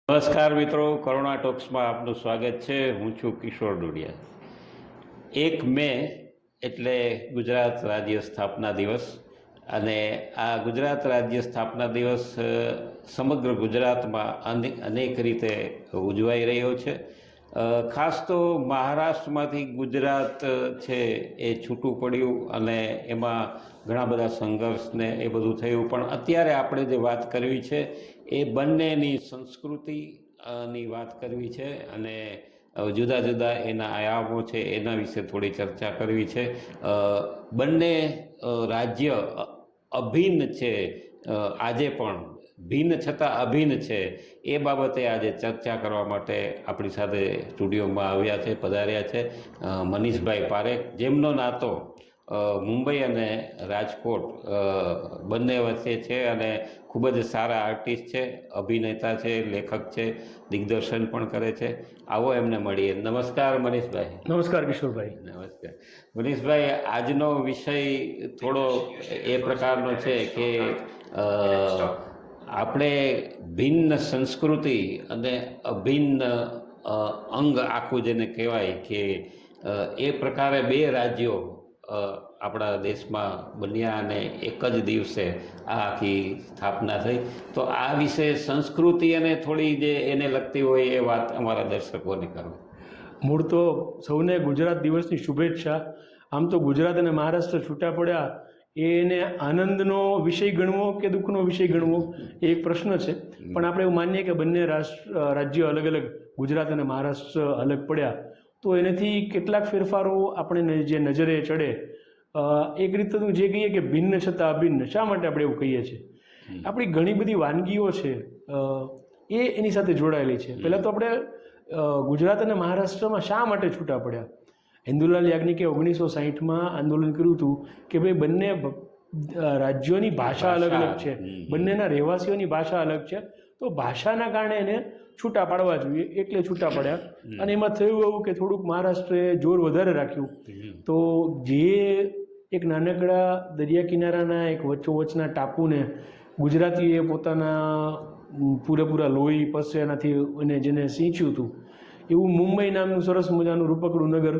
નમસ્કાર મિત્રો, કરુણા ટોક્સમાં આપનું સ્વાગત છે. હું છું કિશોર ડોડિયા. 1 મે એટલે ગુજરાત રાજ્ય સ્થાપના દિવસ, અને આ ગુજરાત રાજ્ય સ્થાપના દિવસ સમગ્ર ગુજરાતમાં અનેક રીતે ઉજવાઈ રહ્યો છે. ખાસ તો મહારાષ્ટ્રમાંથી ગુજરાત છે એ છૂટું પડ્યું અને એમાં ઘણા બધા સંઘર્ષને એ બધું થયું. પણ અત્યારે આપણે જે વાત કરવી છે એ બંનેની સંસ્કૃતિની વાત કરવી છે, અને જુદા જુદા એના આયામો છે એના વિશે થોડી ચર્ચા કરવી છે. બંને રાજ્ય અભિન્ન છે, આજે પણ ભિન્ન છતાં અભિન્ન છે. એ બાબતે આજે ચર્ચા કરવા માટે આપણી સાથે સ્ટુડિયોમાં આવ્યા છે, પધાર્યા છે મનીષભાઈ પારેખ, જેમનો નાતો મુંબઈ અને રાજકોટ બંને વચ્ચે છે, અને ખૂબ જ સારા આર્ટિસ્ટ છે, અભિનેતા છે, લેખક છે, દિગ્દર્શન પણ કરે છે. આવો એમને મળીએ. નમસ્કાર મનીષભાઈ. નમસ્કાર કિશોરભાઈ. નમસ્કાર મનીષભાઈ. આજનો વિષય થોડો એ પ્રકારનો છે કે આપણે ભિન્ન સંસ્કૃતિ અને અભિન્ન અંગ આખું જેને કહેવાય કે એ પ્રકારે બે રાજ્યો આપણા દેશમાં બન્યા અને એક જ દિવસે આ આખી સ્થાપના થઈ. તો આ વિશે સંસ્કૃતિ અને થોડી જે એને લગતી હોય એ વાત અમારા દર્શકોને કરો. મૂળ તો સૌને ગુજરાત દિવસની શુભેચ્છા. આમ તો ગુજરાત અને મહારાષ્ટ્ર છૂટા પડ્યા એને આનંદનો વિષય ગણવો કે દુઃખનો વિષય ગણવો એ એક પ્રશ્ન છે. પણ આપણે એવું માનીએ કે બંને રાજ્યો અલગ અલગ, ગુજરાત અને મહારાષ્ટ્ર અલગ પડ્યા, તો એનાથી કેટલાક ફેરફારો આપણે જે નજરે ચડે. એક રીતે તો જે કહીએ કે ભિન્ન છતાં અભિન્ન, શા માટે આપણે એવું કહીએ છીએ? આપણી ઘણી બધી વાનગીઓ છે એ એની સાથે જોડાયેલી છે. પહેલાં તો આપણે ગુજરાત અને મહારાષ્ટ્રમાં શા માટે છૂટા પડ્યા? ઇન્દુલાલ યાજ્ઞિકે 1960માં આંદોલન કર્યું હતું કે ભાઈ બંને રાજ્યોની ભાષા અલગ અલગ છે, બંનેના રહેવાસીઓની ભાષા અલગ છે, તો ભાષાના કારણે એને છૂટા પાડવા જોઈએ, એટલે છૂટા પડ્યા. અને એમાં થયું એવું કે થોડુંક મહારાષ્ટ્રએ જોર વધારે રાખ્યું, તો જે એક નાનકડા દરિયા કિનારાના એક વચ્ચોવચ્ચના ટાપુને ગુજરાતીએ પોતાના પૂરેપૂરા લોહી પસે એનાથી અને જેને સિંચ્યું હતું, એવું મુંબઈ નામનું સરસ મજાનું રૂપકડું નગર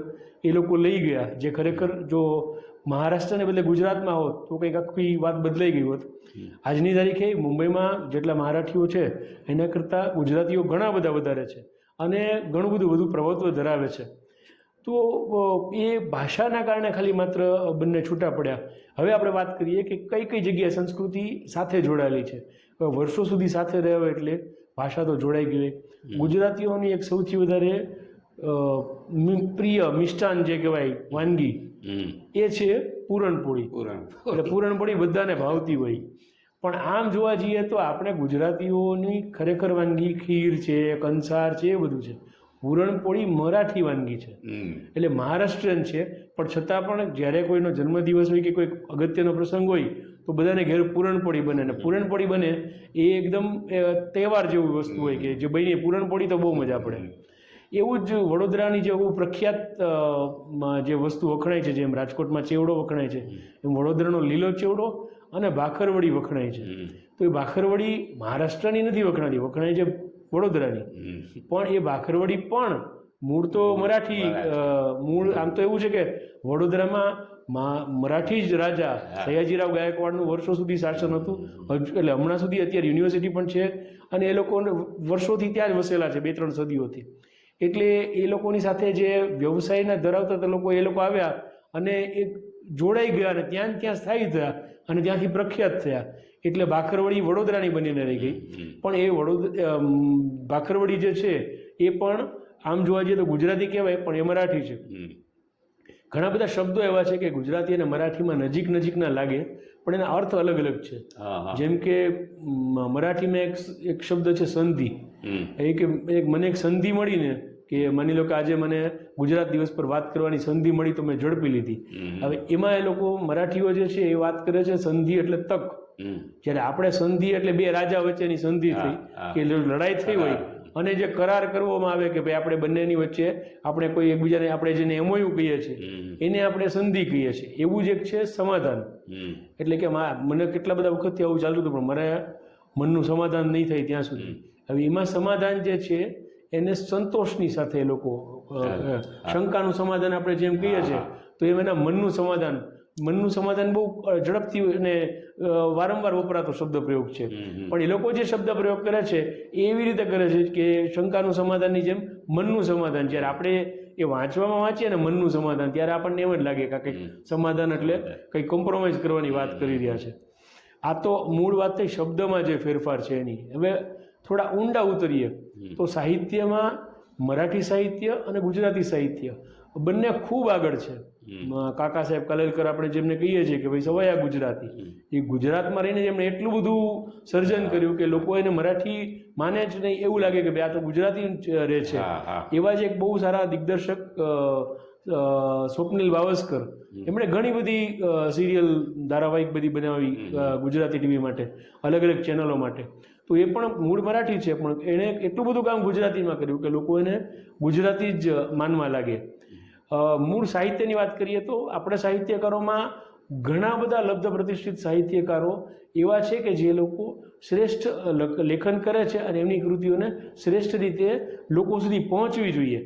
એ લોકો લઈ ગયા, જે ખરેખર જો મહારાષ્ટ્રને બદલે ગુજરાતમાં હોત તો કંઈક આખી વાત બદલાઈ ગઈ હોત. આજની તારીખે મુંબઈમાં જેટલા મરાઠીઓ છે એના કરતાં ગુજરાતીઓ ઘણા બધા વધારે છે, અને ઘણું બધું વધુ પ્રભુત્વ ધરાવે છે. તો એ ભાષાના કારણે ખાલી માત્ર બંને છૂટા પડ્યા. હવે આપણે વાત કરીએ કે કઈ કઈ જગ્યાએ સંસ્કૃતિ સાથે જોડાયેલી છે. વર્ષો સુધી સાથે રહ્યો એટલે ભાષા તો જોડાઈ ગઈ. ગુજરાતીઓની એક સૌથી વધારે પ્રિય મિષ્ટાન જે કહેવાય વાનગી એ છે પૂરણપોળી. એટલે પૂરણપોળી બધાને ભાવતી હોય. પણ આમ જોવા જઈએ તો આપણે ગુજરાતીઓની ખરેખર વાનગી ખીર છે, કંસાર છે, એ બધું છે. પૂરણપોળી મરાઠી વાનગી છે, એટલે મહારાષ્ટ્રીયન છે. પણ છતાં પણ જ્યારે કોઈનો જન્મદિવસ હોય કે કોઈ અગત્યનો પ્રસંગ હોય તો બધાને ઘેર પૂરણપોળી બને. અને પૂરણપોળી બને એ એકદમ તહેવાર જેવી વસ્તુ હોય કે જે બની પૂરણપોળી તો બહુ મજા પડે. એવું જ વડોદરાની જે બહુ પ્રખ્યાત જે વસ્તુ વખણાય છે, જેમ રાજકોટમાં ચેવડો વખણાય છે, એમ વડોદરાનો લીલો ચેવડો અને ભાખરવડી વખણાય છે. તો એ ભાખરવડી મહારાષ્ટ્રની નથી વખણાતી, વખણાય છે વડોદરાની. પણ એ ભાખરવડી પણ મૂળ તો મરાઠી મૂળ. આમ તો એવું છે કે વડોદરામાં મરાઠી જ રાજા સયાજીરાવ ગાયકવાડનું વર્ષો સુધી શાસન હતું, એટલે હમણાં સુધી અત્યારે યુનિવર્સિટી પણ છે, અને એ લોકો વર્ષોથી ત્યાં જ વસેલા છે, 2-3 સદીઓથી. એટલે એ લોકોની સાથે જે વ્યવસાયના ધરાવતા લોકો એ લોકો આવ્યા અને એ જોડાઈ ગયા અને ત્યાં સ્થાયી થયા અને ત્યાંથી પ્રખ્યાત થયા. એટલે ભાખરવડી વડોદરાની બનીને રહી ગઈ. પણ એ ભાખરવડી જે છે એ પણ આમ જોવા જઈએ તો ગુજરાતી કહેવાય, પણ એ મરાઠી છે. ઘણા બધા શબ્દો એવા છે કે ગુજરાતી અને મરાઠીમાં નજીક ના લાગે, પણ એના અર્થ અલગ અલગ છે. જેમ કે મરાઠીમાં એક શબ્દ છે સંધિ. એ કે મને એક સંધિ મળીને, કે માની લો કે આજે મને ગુજરાત દિવસ પર વાત કરવાની સંધિ મળી તો મેં ઝડપી લીધી. હવે એમાં એ લોકો મરાઠીઓ જે છે એ વાત કરે છે સંધિ એટલે તક. જ્યારે આપણે સંધિ એટલે બે રાજા વચ્ચેની સંધિ થઈ, કે લડાઈ થઈ હોય અને જે કરાર કરવામાં આવે કે ભાઈ આપણે બંનેની વચ્ચે આપણે કોઈ એકબીજાને આપણે જેને એમઓયુ કહીએ છીએ એને આપણે સંધિ કહીએ છીએ. એવું જ એક છે સમાધાન. એટલે કે મને કેટલા બધા વખતથી આવું ચાલતું હતું, પણ મારે મનનું સમાધાન નહીં થાય ત્યાં સુધી હવે એમાં સમાધાન જે છે એને સંતોષની સાથે એ લોકો શંકાનું સમાધાન આપણે જેમ કહીએ છીએ તો એના મનનું સમાધાન બહુ ઝડપથી અને વારંવાર વપરાતો શબ્દ પ્રયોગ છે. પણ એ લોકો જે શબ્દ પ્રયોગ કરે છે એ એવી રીતે કરે છે કે શંકાનું સમાધાનની જેમ મનનું સમાધાન. જ્યારે આપણે એ વાંચવામાં વાંચીએ ને મનનું સમાધાન ત્યારે આપણને એમ જ લાગે કે કંઈક સમાધાન એટલે કંઈક કોમ્પ્રોમાઇઝ કરવાની વાત કરી રહ્યા છે. આ તો મૂળ વાત થઈ શબ્દમાં જે ફેરફાર છે એની. હવે થોડા ઊંડા ઉતરીએ તો સાહિત્યમાં મરાઠી સાહિત્ય અને ગુજરાતી સાહિત્ય બંને ખૂબ આગળ છે. કાકા સાહેબ કાલેલકર આપણે જેમને કહીએ છીએ કે ભાઈ સવાયા ગુજરાતી, એ ગુજરાતમાં રહીને એમણે એટલું બધું સર્જન કર્યું કે લોકો એને મરાઠી માને જ નહીં, એવું લાગે કે ભાઈ આ તો ગુજરાતી રહે છે. એવા જ એક બહુ સારા દિગ્દર્શક સ્વપ્નિલ વાવસ્કર, એમણે ઘણી બધી સિરિયલ ધારાવાહિક બધી બનાવી ગુજરાતી ટીવી માટે, અલગ અલગ ચેનલો માટે. તો એ પણ મૂળ મરાઠી છે, પણ એણે એટલું બધું કામ ગુજરાતીમાં કર્યું કે લોકો એને ગુજરાતી જ માનવા લાગે. મૂળ સાહિત્યની વાત કરીએ તો આપણે સાહિત્યકારોમાં ઘણા બધા લબ્ધ પ્રતિષ્ઠિત સાહિત્યકારો એવા છે કે જે લોકો શ્રેષ્ઠ લેખન કરે છે અને એમની કૃતિઓને શ્રેષ્ઠ રીતે લોકો સુધી પહોંચવી જોઈએ.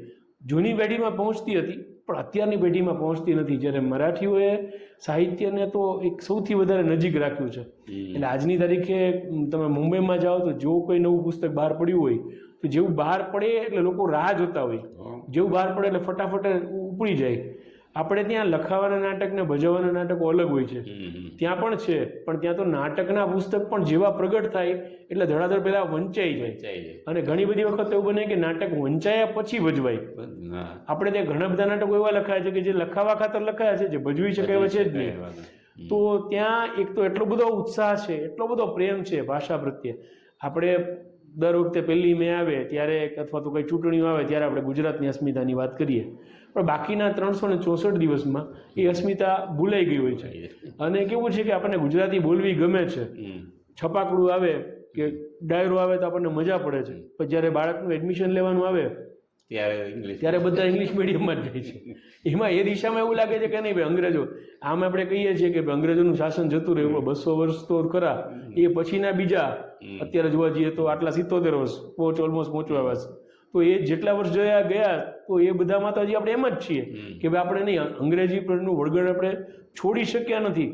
જૂની પેઢીમાં પહોંચતી હતી પણ અત્યારની પેઢીમાં પહોંચતી નથી. જ્યારે મરાઠીઓએ સાહિત્યને તો એક સૌથી વધારે નજીક રાખ્યું છે. એટલે આજની તારીખે તમે મુંબઈમાં જાઓ તો જો કોઈ નવું પુસ્તક બહાર પડ્યું હોય તો જેવું બહાર પડે એટલે લોકો રાહ જોતા હોય, જેવું બહાર પડે એટલે ફટાફટ ઉપડી જાય. આપણે ત્યાં લખાવાના નાટક ને ભજવવાના નાટકો અલગ હોય છે, ત્યાં પણ છે, પણ ત્યાં તો નાટકના પુસ્તક પણ જેવા પ્રગટ થાય એટલે ધડાધડ પહેલા વંચાઈ જાય. અને ઘણી બધી વખત એવું બને કે નાટક વંચાયા પછી ભજવાય. આપણે ત્યાં ઘણા બધા નાટકો એવા લખાયા છે કે જે લખાવા ખાતર લખાયા છે, જે ભજવી શકે એવા છે જ નહીં. તો ત્યાં એક તો એટલો બધો ઉત્સાહ છે, એટલો બધો પ્રેમ છે ભાષા પ્રત્યે. આપણે દર વખતે 1 મે આવે ત્યારે અથવા તો કંઈ ચૂંટણીઓ આવે ત્યારે આપણે ગુજરાતની અસ્મિતાની વાત કરીએ, પણ બાકીના 364 દિવસમાં એ અસ્મિતા ભૂલાઈ ગઈ હોય છે. અને કેવું છે કે આપણને ગુજરાતી બોલવી ગમે છે, છપાકડું આવે કે ડાયરો આવે તો આપણને મજા પડે છે, પણ જ્યારે બાળકનું એડમિશન લેવાનું આવે ત્યારે બધા ઇંગ્લિશ મીડિયમમાં જ જાય છે. એમાં એ દિશામાં એવું લાગે છે કે નહીં ભાઈ અંગ્રેજો, આમ આપણે કહીએ છીએ કે અંગ્રેજોનું શાસન જતું રહ્યું 200 વર્ષ તો ખરા, એ પછીના બીજા અત્યારે જોવા જઈએ તો આટલા 77 વર્ષ ઓલમોસ્ટ પહોંચવા વર્ષ, તો એ જેટલા વર્ષ જોયા ગયા તો એ બધામાં તો હજી આપણે એમ જ છીએ કે ભાઈ આપણે નહીં, અંગ્રેજી પરનું વળગણ આપણે છોડી શક્યા નથી.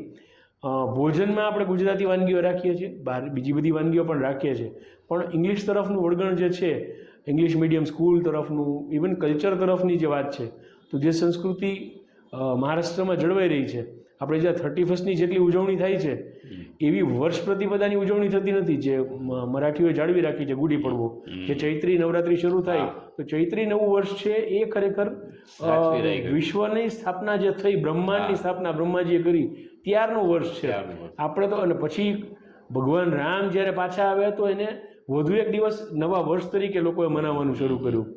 ભોજનમાં આપણે ગુજરાતી વાનગીઓ રાખીએ છીએ, બહાર બીજી બધી વાનગીઓ પણ રાખીએ છીએ, પણ ઇંગ્લિશ તરફનું વળગણ જે છે, ઇંગ્લિશ મીડિયમ સ્કૂલ તરફનું, ઇવન કલ્ચર તરફની જે વાત છે, તો જે સંસ્કૃતિ મહારાષ્ટ્રમાં જળવાઈ રહી છે. આપણે જ્યાં 31st જેટલી ઉજવણી થાય છે એવી વર્ષ પ્રતિપદાની ઉજવણી થતી નથી જે મરાઠીઓએ જાળવી રાખી છે. ગુડી પડવો, જે ચૈત્રી નવરાત્રી શરૂ થાય તો ચૈત્રી નવું વર્ષ છે એ ખરેખર વિશ્વની સ્થાપના જે થઈ, બ્રહ્માંડની સ્થાપના બ્રહ્માજીએ કરી ત્યારનું વર્ષ છે. આપણે તો અને પછી ભગવાન રામ જ્યારે પાછા આવ્યા તો એને વધુ એક દિવસ નવા વર્ષ તરીકે લોકોએ મનાવવાનું શરૂ કર્યું.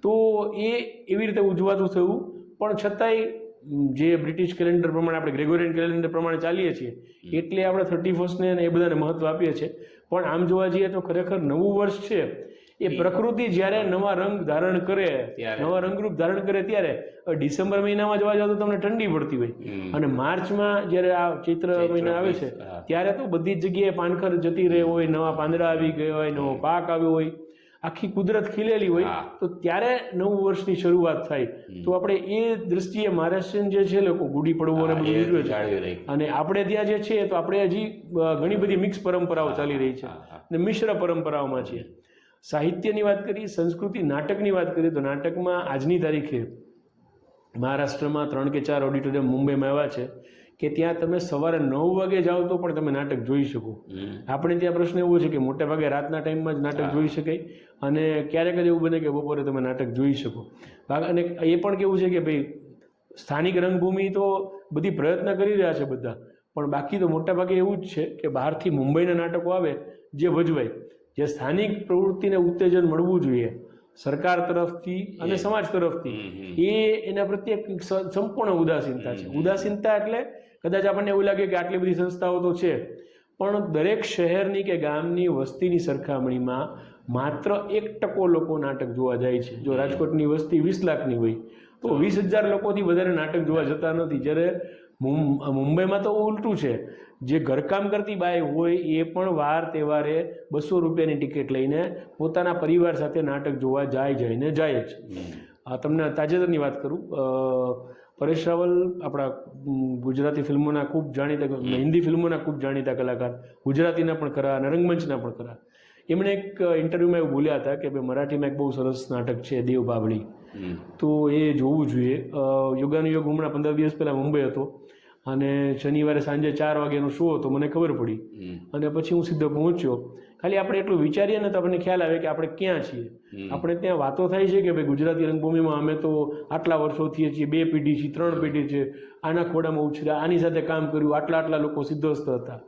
તો એ એવી રીતે ઉજવાતું થયું. પણ છતાંય જે બ્રિટિશ કેલેન્ડર પ્રમાણે આપણે ગ્રેગોરિયન કેલેન્ડર પ્રમાણે ચાલીએ છીએ એટલે આપણે 31 ને એ બધાને મહત્વ આપીએ છીએ. પણ આમ જોવા જઈએ તો ખરેખર નવું વર્ષ છે એ પ્રકૃતિ જ્યારે નવા રંગ ધારણ કરે, નવા રંગરૂપ ધારણ કરે ત્યારે. ડિસેમ્બર મહિનામાં જોવા જાવ તો તમને ઠંડી પડતી હોય, અને માર્ચમાં જ્યારે આ ચૈત્ર મહિના આવે છે ત્યારે તો બધી જ જગ્યાએ પાનખર જતી રહી હોય, નવા પાંદડા આવી ગયા હોય, નવો પાક આવ્યો હોય, આખી કુદરત ખીલેલી હોય, તો ત્યારે નવું વર્ષની શરૂઆત થાય. તો આપણે એ દ્રષ્ટિએ મહારાષ્ટ્રીયન જે છે લોકો ગુડી પડવો ને બધું ઉજવે છે, અને આપણે ત્યાં જે છે તો આપણે હજી ઘણી બધી મિક્સ પરંપરાઓ ચાલી રહી છે અને મિશ્ર પરંપરાઓમાં છીએ. સાહિત્યની વાત કરીએ, સંસ્કૃતિ, નાટકની વાત કરીએ તો નાટકમાં આજની તારીખે મહારાષ્ટ્રમાં 3 કે 4 ઓડિટોરિયમ મુંબઈમાં આવ્યા છે કે ત્યાં તમે સવારે 9 વાગે જાઓ તો પણ તમે નાટક જોઈ શકો. આપણે ત્યાં પ્રશ્ન એવો છે કે મોટે ભાગે રાતના ટાઈમમાં જ નાટક જોઈ શકાય, અને ક્યારેક જ એવું બને કે બપોરે તમે નાટક જોઈ શકો. અને એ પણ કેવું છે કે ભાઈ સ્થાનિક રંગભૂમિ તો બધી પ્રયત્ન કરી રહ્યા છે બધા, પણ બાકી તો મોટા ભાગે એવું જ છે કે બહારથી મુંબઈના નાટકો આવે જે ભજવાય, જે સ્થાનિક પ્રવૃત્તિને ઉત્તેજન મળવું જોઈએ સરકાર તરફથી અને સમાજ તરફથી, એના પ્રત્યે સંપૂર્ણ ઉદાસીનતા છે. ઉદાસીનતા એટલે કદાચ આપણને એવું લાગે કે આટલી બધી સંસ્થાઓ તો છે, પણ દરેક શહેરની કે ગામની વસ્તીની સરખામણીમાં માત્ર 1% લોકો નાટક જોવા જાય છે. જો રાજકોટની વસ્તી 20 લાખની હોય તો 20,000 લોકોથી વધારે નાટક જોવા જતા નથી. જ્યારે મુંબઈમાં તો ઉલટું છે, જે ઘરકામ કરતી બાઈ હોય એ પણ વાર તહેવારે 200 રૂપિયાની ટિકિટ લઈને પોતાના પરિવાર સાથે નાટક જોવા જાય જ. તમને તાજેતરની વાત કરું, પરેશ રાવલ આપણા ગુજરાતી ફિલ્મોના ખૂબ જાણીતા, હિન્દી ફિલ્મોના ખૂબ જાણીતા કલાકાર, ગુજરાતીના પણ ખરા અને રંગમંચના પણ ખરા, એમણે એક ઇન્ટરવ્યૂમાં એવું બોલ્યા હતા કે ભાઈ મરાઠીમાં એક બહુ સરસ નાટક છે દેવ બાવળી, તો એ જોવું જોઈએ. યોગાનુયોગ હમણાં 15 દિવસ પહેલાં મુંબઈ હતો અને શનિવારે સાંજે 4 વાગ્યાનો શો હતો, મને ખબર પડી અને પછી હું સીધો પહોંચ્યો. ખાલી આપણે એટલું વિચારીએ ને તો આપણને ખ્યાલ આવે કે આપણે ક્યાં છીએ. આપણે ત્યાં વાતો થાય છે કે ભાઈ ગુજરાતી રંગભૂમિમાં અમે તો આટલા વર્ષોથી છીએ, 2 પેઢી છે, 3 પેઢી છે, આના ખોડામાં ઉછર્યા, આની સાથે કામ કર્યું, આટલા લોકો સિદ્ધસ્થ હતા,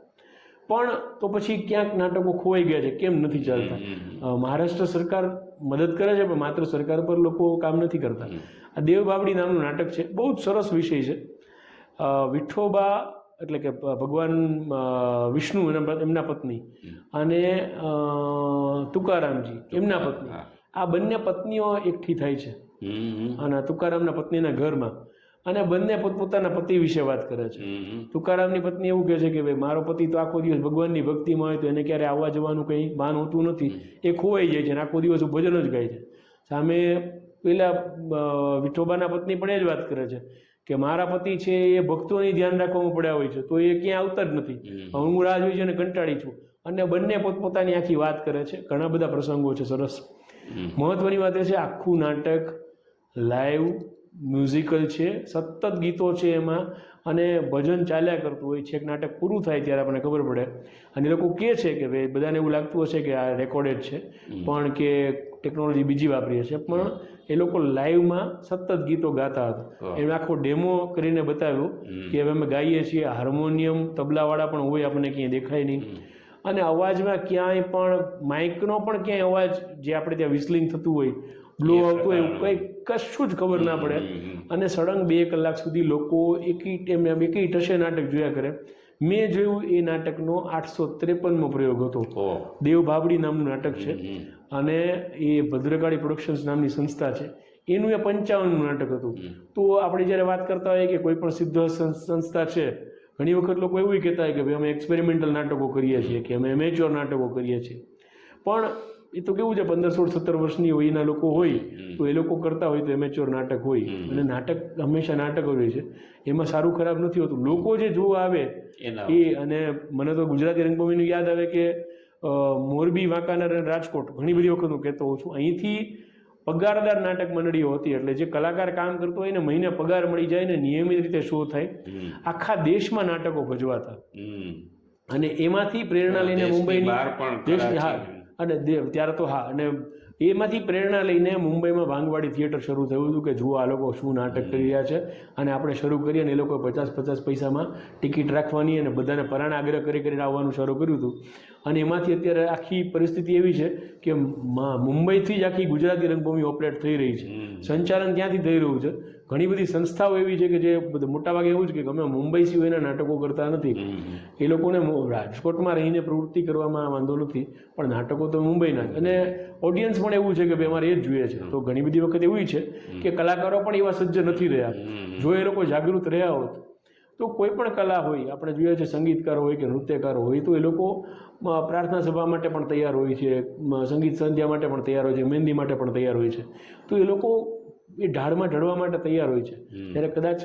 પણ તો પછી ક્યાંક નાટકો ખોવાઈ ગયા છે, કેમ નથી ચાલતા? મહારાષ્ટ્ર સરકાર મદદ કરે છે પણ માત્ર સરકાર પર લોકો કામ નથી કરતા. આ દેવ બાવળી નામનું નાટક છે, બહુ જ સરસ વિષય છે. વિઠ્ઠોબા એટલે કે ભગવાન વિષ્ણુ એમના પત્ની અને તુકારામજી એમના પત્ની, આ બંને પત્નીઓ એકઠી થાય છે અને તુકારામના પત્નીના ઘરમાં, અને બંને પોતપોતાના પતિ વિશે વાત કરે છે. તુકારામની પત્ની એવું કહે છે કે ભાઈ મારો પતિ તો આખો દિવસ ભગવાનની ભક્તિમાં હોય તો એને ક્યારે આવવા જવાનું કંઈ ભાન હોતું નથી, એ ખોવાઈ જાય છે અને આખો દિવસ ભજન જ ગાય છે. સામે પેલા વિઠોબાના પત્ની પણ એ જ વાત કરે છે કે મારા પતિ છે એ ભક્તોની ધ્યાન રાખવામાં પડ્યા હોય છે તો એ ક્યાં આવતા જ નથી, હું રાહ જોઈ છે અને કંટાળી છું. અને બંને પોતપોતાની આખી વાત કરે છે. ઘણા બધા પ્રસંગો છે સરસ. મહત્વની વાત એ છે આખું નાટક લાઈવ મ્યુઝિકલ છે, સતત ગીતો છે એમાં, અને ભજન ચાલ્યા કરતું હોય છે. એક નાટક પૂરું થાય ત્યારે આપણને ખબર પડે, અને એ લોકો કહે છે કે ભાઈ બધાને એવું લાગતું હશે કે આ રેકોર્ડેડ છે પણ કે ટેકનોલોજી બીજી વાપરીએ છે, પણ એ લોકો લાઈવમાં સતત ગીતો ગાતા હતા. એમને આખો ડેમો કરીને બતાવ્યો કે હવે અમે ગાઈએ છીએ, હાર્મોનિયમ તબલાવાળા પણ હોય, આપણને ક્યાંય દેખાય નહીં, અને અવાજમાં ક્યાંય પણ માઇકનો પણ ક્યાંય અવાજ જે આપણે ત્યાં વિસલિંગ થતું હોય, બ્લો આવતો હોય, કંઈ કશું જ ખબર ના પડે. અને સળંગ 2 કલાક સુધી લોકો એકી ટશે નાટક જોયા કરે. મેં જોયું એ નાટકનો 853મો પ્રયોગ હતો. દેવ બાવળી નામનું નાટક છે અને એ ભદ્રકાળી પ્રોડક્શન્સ નામની સંસ્થા છે, એનું એ 55મું નાટક હતું. તો આપણે જ્યારે વાત કરતા હોઈએ કે કોઈ પણ સિદ્ધ સંસ્થા છે, ઘણી વખત લોકો એવું કહેતા હોય કે ભાઈ અમે એક્સપેરિમેન્ટલ નાટકો કરીએ છીએ કે અમે એમેચ્યોર નાટકો કરીએ છીએ, પણ એ તો કેવું છે 15, 16, 17 વર્ષની વયના લોકો હોય તો એ લોકો કરતા હોય તો એમેચ્યોર નાટક હોય, અને નાટક હંમેશા નાટક હોય છે, એમાં સારું ખરાબ નથી હોતું. લોકો જે જોવા આવે એ, અને મને તો ગુજરાતી રંગભૂમિનું યાદ આવે કે મોરબી, વાંકાનેર અને રાજકોટ ઘણી બધી વખત હું કહેતો હોઉં છું, અહીંથી પગારદાર નાટક મંડળીઓ હતી, એટલે જે કલાકાર કામ કરતો હોય ને મહિને પગાર મળી જાય ને નિયમિત રીતે શો થાય, આખા દેશમાં નાટકો ભજવાતા. અને એમાંથી પ્રેરણા લઈને મુંબઈની અને ત્યારે તો અને એમાંથી પ્રેરણા લઈને મુંબઈમાં ભાંગવાડી થિયેટર શરૂ થયું હતું કે જુઓ આ લોકો શું નાટક કરી રહ્યા છે, અને આપણે શરૂ કરીએ અને એ લોકો 50 પૈસામાં ટિકિટ રાખવાની અને બધાને પરાણે આગ્રહ કરીને આવવાનું શરૂ કર્યું હતું. અને એમાંથી અત્યારે આખી પરિસ્થિતિ એવી છે કે મુંબઈથી જ આખી ગુજરાતી રંગભૂમિ ઓપરેટ થઈ રહી છે, સંચાલન ત્યાંથી થઈ રહ્યું છે. ઘણી બધી સંસ્થાઓ એવી છે કે જે મોટાભાગે એવું છે કે અમે મુંબઈ સિવાયના નાટકો કરતા નથી, એ લોકોને રાજકોટમાં રહીને પ્રવૃત્તિ કરવામાં વાંધો નથી, પણ નાટકો તો મુંબઈના. અને ઓડિયન્સ પણ એવું છે કે ભાઈ અમારે એ જ જોઈએ છે. તો ઘણી બધી વખત એવું છે કે કલાકારો પણ એવા સજ્જ નથી રહ્યા. જો એ લોકો જાગૃત રહ્યા હોત તો કોઈ પણ કલા હોય, આપણે જોઈએ છે સંગીતકાર હોય કે નૃત્યકાર હોય, તો એ લોકો પ્રાર્થના સભા માટે પણ તૈયાર હોય છે, સંગીત સંધ્યા માટે પણ તૈયાર હોય છે, મહેંદી માટે પણ તૈયાર હોય છે. તો એ લોકો એ ઢાળમાં ઢળવા માટે તૈયાર હોય છે. ત્યારે કદાચ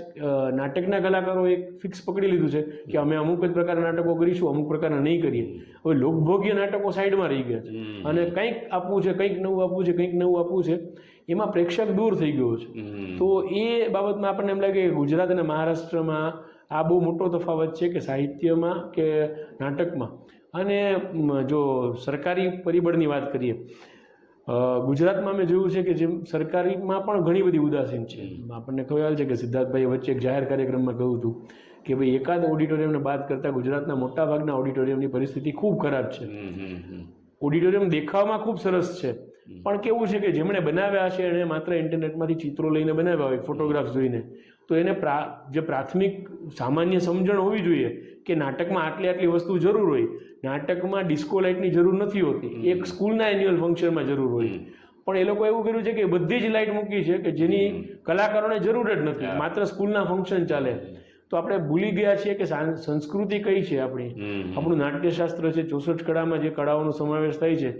નાટકના કલાકારો એક ફિક્સ પકડી લીધું છે કે અમે અમુક જ પ્રકારના નાટકો કરીશું, અમુક પ્રકારના નહીં કરીએ. હવે લોકભોગ્ય નાટકો સાઈડમાં રહી ગયા છે, અને કંઈક આપવું છે, કંઈક નવું આપવું છે, કંઈક નવું આપવું છે, એમાં પ્રેક્ષક દૂર થઈ ગયો છે. તો એ બાબતમાં આપણને એમ લાગે કે ગુજરાત અને મહારાષ્ટ્રમાં આ બહુ મોટો તફાવત છે કે સાહિત્યમાં કે નાટકમાં. અને જો સરકારી પરિબળની વાત કરીએ, ગુજરાતમાં મેં જોયું છે કે જેમ સરકારીમાં પણ ઘણી બધી ઉદાસીન છે. આપણને ખ્યાલ છે કે સિદ્ધાર્થભાઈએ વચ્ચે એક જાહેર કાર્યક્રમમાં કહ્યું હતું કે ભાઈ એકાદ ઓડિટોરિયમને બાદ કરતાં ગુજરાતના મોટાભાગના ઓડિટોરિયમની પરિસ્થિતિ ખૂબ ખરાબ છે. ઓડિટોરિયમ દેખાવમાં ખૂબ સરસ છે, પણ કેવું છે કે જેમણે બનાવ્યા છે એણે માત્ર ઇન્ટરનેટમાંથી ચિત્રો લઈને બનાવ્યા હોય, ફોટોગ્રાફ્સ જોઈને, તો એને જે પ્રાથમિક સામાન્ય સમજણ હોવી જોઈએ કે નાટકમાં આટલી વસ્તુ જરૂર હોય. નાટકમાં ડિસ્કો લાઇટની જરૂર નથી હોતી, એક સ્કૂલના એન્યુઅલ ફંક્શનમાં જરૂર હોય, પણ એ લોકો એવું કર્યું છે કે બધી જ લાઇટ મૂકી છે કે જેની કલાકારોને જરૂર જ નથી, માત્ર સ્કૂલના ફંક્શન ચાલે. તો આપણે ભૂલી ગયા છીએ કે સંસ્કૃતિ કઈ છે આપણી. આપણું નાટ્યશાસ્ત્ર છે, 64 કળામાં જે કળાઓનો સમાવેશ થાય છે,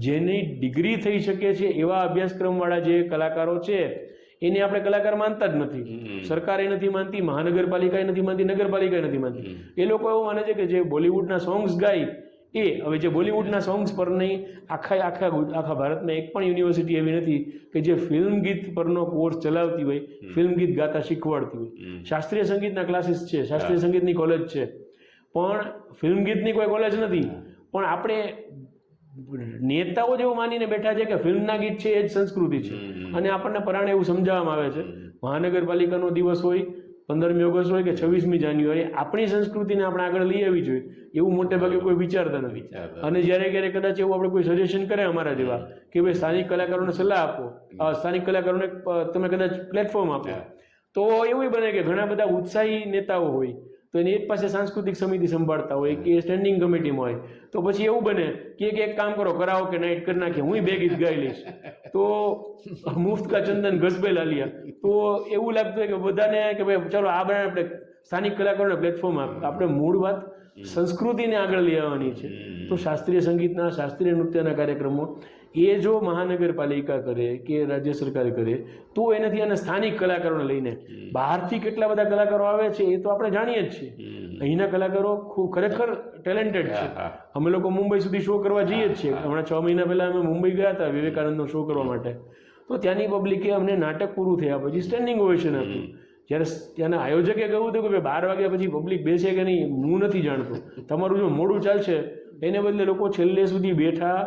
જેની ડિગ્રી થઈ શકે છે એવા અભ્યાસક્રમવાળા જે કલાકારો છે એને આપણે કલાકાર માનતા જ નથી. સરકાર એ નથી માનતી, મહાનગરપાલિકા એ નથી માનતી, નગરપાલિકા એ નથી માનતી. એ લોકો એવું માને છે કે જે બોલિવૂડના સોંગ્સ ગાય એ હવે જે બોલિવૂડના સોંગ્સ પર નહીં, આખા ભારતમાં એક પણ યુનિવર્સિટી એવી નથી કે જે ફિલ્મ ગીત પરનો કોર્સ ચલાવતી હોય, ફિલ્મ ગીત ગાતા શીખવાડતી હોય. શાસ્ત્રીય સંગીતના ક્લાસીસ છે, શાસ્ત્રીય સંગીતની કોલેજ છે, પણ ફિલ્મ ગીતની કોઈ કોલેજ નથી. પણ આપણે નેતાઓ જેવું માનીને બેઠા છે કે ફિલ્મના ગીત છે એ જ સંસ્કૃતિ છે, અને આપણને પરાણે એવું સમજાવવામાં આવે છે. મહાનગરપાલિકાનો દિવસ હોય, 15મી ઓગસ્ટ હોય કે 26મી જાન્યુઆરી, આપણી સંસ્કૃતિને આપણે આગળ લઈ આવવી જોઈએ એવું મોટે ભાગે કોઈ વિચારતા નથી. અને જ્યારે ક્યારે કદાચ એવું આપણે કોઈ સજેશન કરે અમારા જેવા કે ભાઈ સ્થાનિક કલાકારોને સલાહ આપો, સ્થાનિક કલાકારોને તમે કદાચ પ્લેટફોર્મ આપો, તો એવું બને કે ઘણા બધા ઉત્સાહી નેતાઓ હોય તો એની એક પાસે સાંસ્કૃતિક સમિતિ સંભાળતા હોય કે સ્ટેન્ડિંગ કમિટીમાં હોય, તો પછી એવું બને કે એક કામ કરો, કરાવો કે નાઇટ કરી નાખીએ, હું 2 ગીત ગાઈ લઈશ, તો મુફ્ત કા ચંદન ગઝબે લાલિયા. તો એવું લાગતું હોય કે બધાને કે ભાઈ ચાલો આ બનાવે, આપણે સ્થાનિક કલાકારોને પ્લેટફોર્મ આપે. આપણે મૂળ વાત સંસ્કૃતિને આગળ લઈ આવવાની છે. તો શાસ્ત્રીય સંગીતના, શાસ્ત્રીય નૃત્યના કાર્યક્રમો એ જો મહાનગરપાલિકા કરે કે રાજ્ય સરકાર કરે તો એનાથી અને સ્થાનિક કલાકારોને લઈને બહારથી કેટલા બધા કલાકારો આવે છે એ તો આપણે જાણીએ જ છીએ. અહીંના કલાકારો ખરેખર ટેલેન્ટેડ છે. અમે લોકો મુંબઈ સુધી શો કરવા જઈએ જ છીએ. હમણાં 6 મહિના પહેલા અમે મુંબઈ ગયા હતા વિવેકાનંદનો શો કરવા માટે. તો ત્યાંની પબ્લિકે અમને નાટક પૂરું થયા પછી સ્ટેન્ડિંગ ઓવેશન આપ્યું. જ્યારે ત્યાંના આયોજકે કહ્યું હતું કે 12 વાગ્યા પછી પબ્લિક બેસે કે નહીં હું નથી જાણતો, તમારું જો મોડું ચાલશે એને બદલે લોકો છેલ્લે સુધી બેઠા,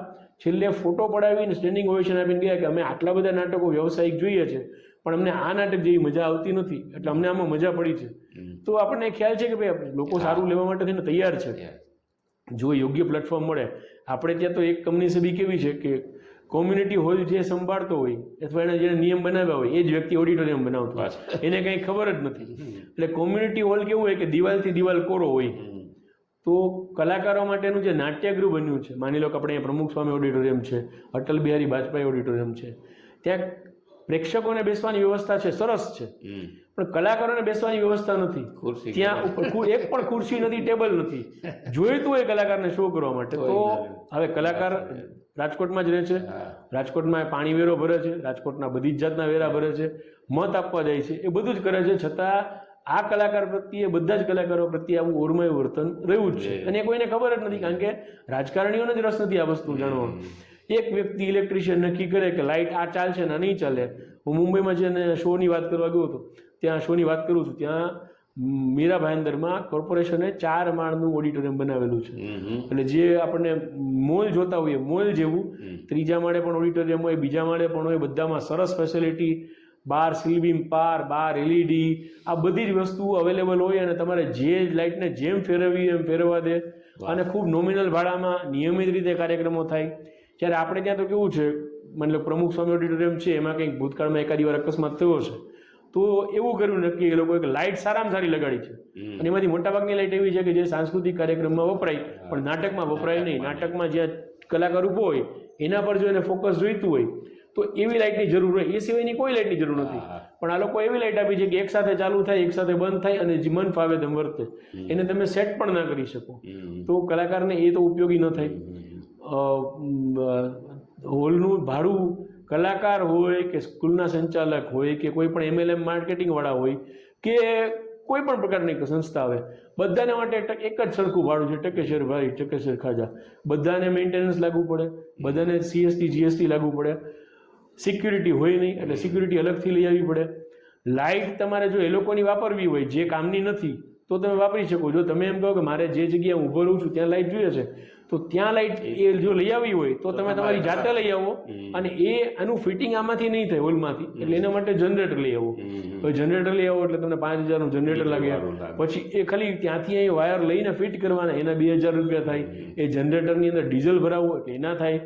છેલ્લે ફોટો પડાવીને સ્ટેન્ડિંગ ઓવેશન આપીને ગયા કે અમે આટલા બધા નાટકો વ્યવસાયિક જોઈએ છે પણ અમને આ નાટક જેવી મજા આવતી નથી, એટલે અમને આમાં મજા પડી છે. તો આપણને ખ્યાલ છે કે ભાઈ લોકો સારું લેવા માટે થઈને તૈયાર છે જો યોગ્ય પ્લેટફોર્મ મળે. આપણે ત્યાં તો એક કમનસીબી કેવી છે કે કોમ્યુનિટી હોલ જે સંભાળતો હોય અથવા એને જેને નિયમ બનાવ્યા હોય એ જ વ્યક્તિ ઓડિટોરિયમ બનાવતો હોય, એને કંઈ ખબર જ નથી. એટલે કોમ્યુનિટી હોલ કેવું હોય કે દિવાલથી દિવાલ કોરો હોય. તો કલાકારો માટેનું જે નાટ્યગૃહ બન્યું છે, માની લો કે આપણે અહીંયા પ્રમુખ સ્વામી ઓડિટોરિયમ છે, અટલ બિહારી વાજપેયી ઓડિટોરિયમ છે, ત્યાં પ્રેક્ષકોને બેસવાની વ્યવસ્થા છે, સરસ છે, પણ કલાકારોને બેસવાની વ્યવસ્થા નથી. ત્યાં એક પણ ખુરશી નથી, ટેબલ નથી. જોઈતું હોય કલાકારને શો કરવા માટે. તો હવે કલાકાર રાજકોટમાં જ રહે છે, રાજકોટમાં પાણી વેરો ભરે છે, રાજકોટના બધી જ જાતના વેરા ભરે છે, મત આપવા જાય છે, એ બધું જ કરે છે, છતાં આ કલાકાર પ્રત્યે, બધા જ કલાકારો પ્રત્યે આવું ઓરમાયું વર્તન રહ્યું જ છે. અને કોઈને ખબર જ નથી, કારણ કે રાજકારણીઓને જ રસ નથી આ વસ્તુ જાણવામાં. એક વ્યક્તિ ઇલેક્ટ્રિશિયન નક્કી કરે કે લાઇટ આ ચાલશે ને નહીં ચાલે. હું મુંબઈમાં છે ને શોની વાત કરવા ગયો હતો, ત્યાં શોની વાત કરું છું, ત્યાં મીરા ભાઈન્દરમાં કોર્પોરેશને 4 માળનું ઓડિટોરિયમ બનાવેલું છે. એટલે જે આપણને મોલ જોતા હોઈએ મોલ જેવું, 3જા માળે પણ ઓડિટોરિયમ હોય, 2જા માળે પણ હોય, બધામાં સરસ ફેસિલિટી, બાર સિલ્વિંગ પાર, બાર એલઈડી, આ બધી જ વસ્તુઓ અવેલેબલ હોય અને તમારે જે લાઇટને જેમ ફેરવવી એમ ફેરવવા દે અને ખૂબ નોમિનલ ભાડામાં નિયમિત રીતે કાર્યક્રમો થાય. જ્યારે આપણે ત્યાં તો કેવું છે, મતલબ પ્રમુખ સ્વામી ઓડિટોરિયમ છે એમાં કંઈક ભૂતકાળમાં એકાદી વાર અકસ્માત થયો છે તો એવું કર્યું નક્કી એ લોકોએ કે લાઇટ સારામાં સારી લગાડી છે અને એમાંથી મોટાભાગની લાઇટ એવી છે કે જે સાંસ્કૃતિક કાર્યક્રમમાં વપરાય પણ નાટકમાં વપરાય નહીં. નાટકમાં જ્યાં કલાકાર ઊભો હોય એના પર જો એને ફોકસ જોઈતું હોય તો એવી લાઇટની જરૂર હોય, એ સિવાયની કોઈ લાઇટની જરૂર નથી. પણ આ લોકો એવી લાઇટ આપી છે કે એક સાથે ચાલુ થાય, એક સાથે બંધ થાય અને જે મન ફાવે તેમ વર્તે, એને તમે સેટ પણ ના કરી શકો. તો કલાકારને એ તો ઉપયોગી ન થાય. હોલનું ભાડું કલાકાર હોય કે સ્કૂલના સંચાલક હોય કે કોઈ પણ MLM માર્કેટિંગવાળા હોય કે કોઈ પણ પ્રકારની સંસ્થા હોય, બધાને માટે એક જ સરખું ભાડું છે, ટકેશેર ભાઈ ટકેશેર ખાજા. બધાને મેન્ટેનન્સ લાગવું પડે, બધાને CST GST લાગવું પડે, સિક્યુરિટી હોય નહીં એટલે સિક્યુરિટી અલગથી લઈ આવવી પડે. લાઇટ તમારે જો એ લોકોની વાપરવી હોય જે કામની નથી તો તમે વાપરી શકો. જો તમે એમ કહો કે મારે જે જગ્યાએ ઊભો રહું છું ત્યાં લાઇટ જોઈએ છે તો ત્યાં લાઇટ એ જો લઈ આવવી હોય તો તમે તમારી જાતે લઈ આવો અને એ આનું ફિટિંગ આમાંથી નહીં થાય હોલમાંથી, એટલે એના માટે જનરેટર લઈ આવો. હવે જનરેટર લઈ આવો એટલે તમને 5000નું જનરેટર લાગે, પછી એ ખાલી ત્યાંથી અહીં વાયર લઈને ફિટ કરવાના એના 2000 રૂપિયા થાય, એ જનરેટરની અંદર ડીઝલ ભરાવવું એટલે એના થાય.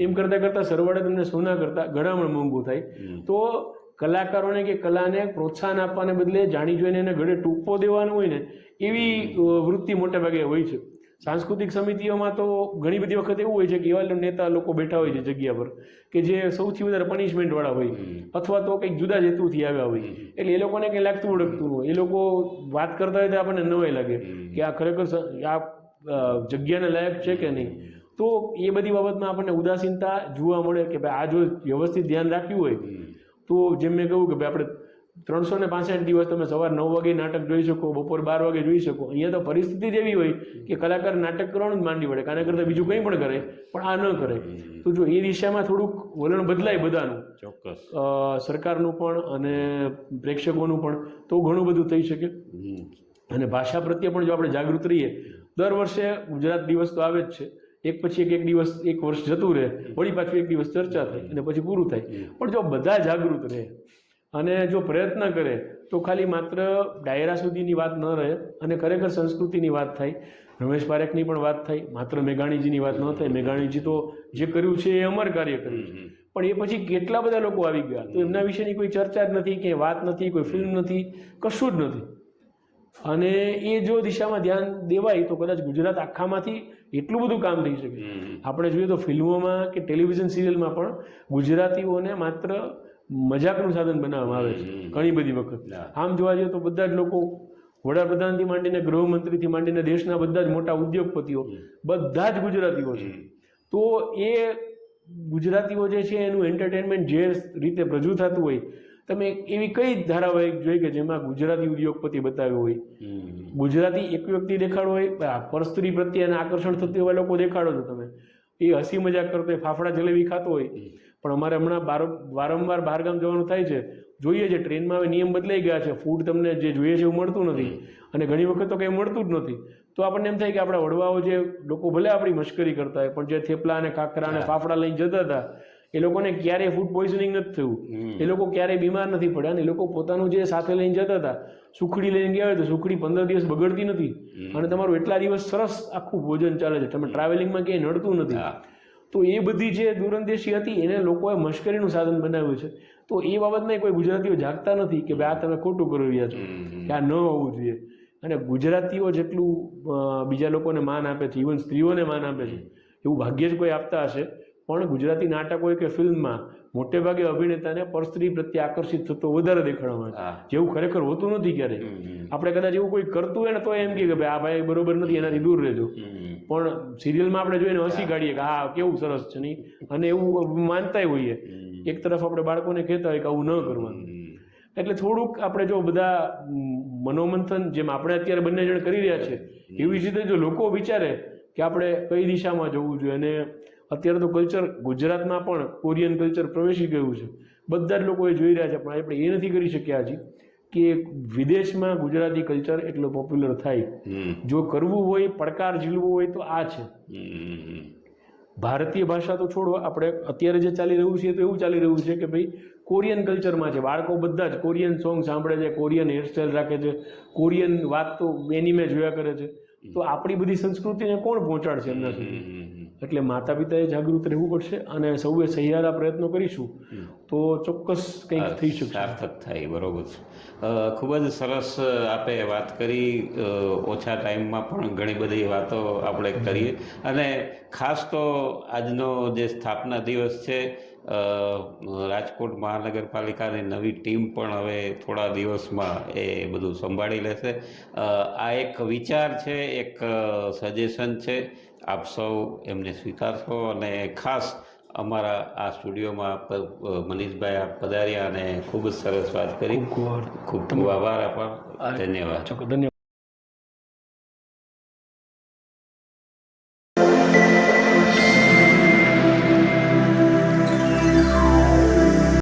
એમ કરતાં કરતાં સરવાળે તમને સોના કરતાં ઘણામણ મોંઘું થાય. તો કલાકારોને કે કલાને પ્રોત્સાહન આપવાને બદલે જાણી જોઈને એને ઘરે ટૂંપો દેવાનું હોય ને એવી વૃત્તિ મોટે ભાગે હોય છે. સાંસ્કૃતિક સમિતિઓમાં તો ઘણી બધી વખત એવું હોય છે કે એવા નેતા લોકો બેઠા હોય છે જગ્યા પર કે જે સૌથી વધારે પનિશમેન્ટ વાળા હોય અથવા તો કંઈક જુદા જ હેતુથી આવ્યા હોય, એટલે એ લોકોને કંઈ લાગતું ઓળખતું હોય, એ લોકો વાત કરતા હોય તો આપણને નવાઈ લાગે કે આ ખરેખર આ જગ્યાને લાયક છે કે નહીં. તો એ બધી બાબતમાં આપણને ઉદાસીનતા જોવા મળે કે ભાઈ આ જો વ્યવસ્થિત ધ્યાન રાખ્યું હોય તો જેમ મેં કહ્યું કે ભાઈ આપણે 365 દિવસ તમે સવાર 9 વાગે નાટક જોઈ શકો, બપોર 12 વાગે જોઈ શકો. અહીંયા તો પરિસ્થિતિ જ એવી હોય કે કલાકાર નાટક કરવાનું જ માંડી પડે, આના કરતાં બીજું કંઈ પણ કરે પણ આ ન કરે. તો જો એ દિશામાં થોડુંક વલણ બદલાય બધાનું, ચોક્કસ સરકારનું પણ અને પ્રેક્ષકોનું પણ, તો ઘણું બધું થઈ શકે. અને ભાષા પ્રત્યે પણ જો આપણે જાગૃત રહીએ, દર વર્ષે ગુજરાત દિવસ તો આવે જ છે, એક પછી એક દિવસ, એક વર્ષ જતું રહે, વળી પાછું એક દિવસ ચર્ચા થાય અને પછી પૂરું થાય. પણ જો બધા જાગૃત રહે અને જો પ્રયત્ન કરે તો ખાલી માત્ર ડાયરા સુધીની વાત ન રહે અને ખરેખર સંસ્કૃતિની વાત થાય. રમેશ પારેખની પણ વાત થાય, માત્ર મેઘાણીજીની વાત ન થાય. મેઘાણીજી તો જે કર્યું છે એ અમર કાર્ય કર્યું છે, પણ એ પછી કેટલા બધા લોકો આવી ગયા તો એમના વિશેની કોઈ ચર્ચા જ નથી, કે વાત નથી, કોઈ ફિલ્મ નથી, કશું જ નથી. અને એ જો દિશામાં ધ્યાન દેવાય તો કદાચ ગુજરાત આખામાંથી એટલું બધું કામ થઈ શકે. આપણે જોઈએ તો ફિલ્મોમાં કે ટેલિવિઝન સિરિયલમાં પણ ગુજરાતીઓને માત્ર મજાકનું સાધન બનાવવામાં આવે છે ઘણી બધી વખત. આમ જોવા જઈએ તો બધા જ લોકો, વડાપ્રધાનથી માંડીને ગૃહમંત્રીથી માંડીને દેશના બધા જ મોટા ઉદ્યોગપતિઓ બધા જ ગુજરાતીઓ છે. તો એ ગુજરાતીઓ જે છે એનું એન્ટરટેનમેન્ટ જે રીતે રજૂ થતું હોય, તમે એવી કઈ ધારાવાહિક જોઈ કે જેમાં ગુજરાતી ઉદ્યોગપતિ બતાવ્યો હોય, ગુજરાતી એક વ્યક્તિ દેખાડો હોય, પરસ્ત્રી પ્રત્યે એને આકર્ષણ થતું એવા લોકો દેખાડો છો તમે, એ હસી મજાક કરતો હોય, ફાફડા જલેબી ખાતો હોય. પણ અમારે હમણાં વારંવાર બહારગામ જવાનું થાય છે, જોઈએ છે ટ્રેનમાં હવે નિયમ બદલાઈ ગયા છે, ફૂડ તમને જે જોઈએ છે એવું મળતું નથી અને ઘણી વખત તો કંઈ મળતું જ નથી. તો આપણને એમ થાય કે આપણા વડવાઓ જે લોકો ભલે આપણી મશ્કરી કરતા હોય, પણ જે થેપલા અને ખાખરા અને ફાફડા લઈને જતા હતા એ લોકોને ક્યારેય ફૂડ પોઈઝનિંગ નથી થયું, એ લોકો ક્યારેય બીમાર નથી પડ્યા. અને એ લોકો પોતાનું જે સાથે લઈને જતા હતા, સુખડી લઈને ગયા હોય તો સુખડી 15 દિવસ બગડતી નથી અને તમારું એટલા દિવસ સરસ આખું ભોજન ચાલે છે, તમે ટ્રાવેલિંગમાં ક્યાંય નડતું નથી. તો એ બધી જે દૂરંદેશી હતી એને લોકોએ મશ્કરીનું સાધન બનાવ્યું છે. તો એ બાબતમાં કોઈ ગુજરાતીઓ જાગતા નથી કે ભાઈ આ તમે ખોટું કરી રહ્યા છો, કે આ ન હોવું જોઈએ. અને ગુજરાતીઓ જેટલું બીજા લોકોને માન આપે છે, ઇવન સ્ત્રીઓને માન આપે છે, એવું ભાગ્યે જ કોઈ આપતા હશે. પણ ગુજરાતી નાટક હોય કે ફિલ્મમાં મોટે ભાગે અભિનેતાને પરસ્ત્રી પ્રત્યે આકર્ષિત થતો વધારે દેખાડવામાં આવે, જેવું ખરેખર હોતું નથી ક્યારેય. આપણે કદાચ એવું કોઈ કરતું હોય ને તો એમ કે ભાઈ આ ભાઈ બરોબર નથી, એનાથી દૂર રહેજો. પણ સિરિયલમાં આપણે જોઈને હસી કાઢીએ કે હા કેવું સરસ છે નહીં, અને એવું માનતા હોઈએ. એક તરફ આપણે બાળકોને કહેતા હોય કે આવું ન કરવાનું. એટલે થોડુંક આપણે જો બધા મનોમંથન જેમ આપણે અત્યારે બંને જણ કરી રહ્યા છે, એવી જ રીતે જો લોકો વિચારે કે આપણે કઈ દિશામાં જવું જોઈએ. અને અત્યારે તો કલ્ચર ગુજરાતમાં પણ કોરિયન કલ્ચર પ્રવેશી ગયું છે, બધા જ લોકો એ જોઈ રહ્યા છે, પણ આપણે એ નથી કરી શક્યા હજી કે વિદેશમાં ગુજરાતી કલ્ચર એટલો પોપ્યુલર થાય. જો કરવું હોય, પડકાર ઝીલવો હોય તો આ છે. ભારતીય ભાષા તો છોડો, આપણે અત્યારે જે ચાલી રહ્યું છે તો એવું ચાલી રહ્યું છે કે ભાઈ કોરિયન કલ્ચરમાં છે, બાળકો બધા જ કોરિયન સોંગ સાંભળે છે, કોરિયન હેરસ્ટાઈલ રાખે છે, કોરિયન વાત તો એનિમે જોયા કરે છે. તો આપણી બધી સંસ્કૃતિને કોણ પહોંચાડશે એમના સુધી? એટલે માતા પિતાએ જાગૃત રહેવું પડશે અને સૌએ સહિયારા પ્રયત્નો કરીશું તો ચોક્કસ કંઈક થઈ શકશે, સાર્થક થાય. બરોબર છે. ખૂબ જ સરસ આપે વાત કરી. ઓછા ટાઈમમાં પણ ઘણી બધી વાતો આપણે કરીએ. અને ખાસ તો આજનો જે સ્થાપના દિવસ છે, રાજકોટ મહાનગરપાલિકાની નવી ટીમ પણ હવે થોડા દિવસમાં એ બધું સંભાળી લેશે. આ એક વિચાર છે, એક સજેશન છે, આપ સૌ એમને સ્વીકારશો. અને ખાસ અમારા આ સ્ટુડિયોમાં મનીષભાઈ આપ પધાર્યા અને ખૂબ જ સરસ વાત કરી. ખૂબ ખૂબ આભાર આપો. ધન્યવાદ. ધન્યવાદ.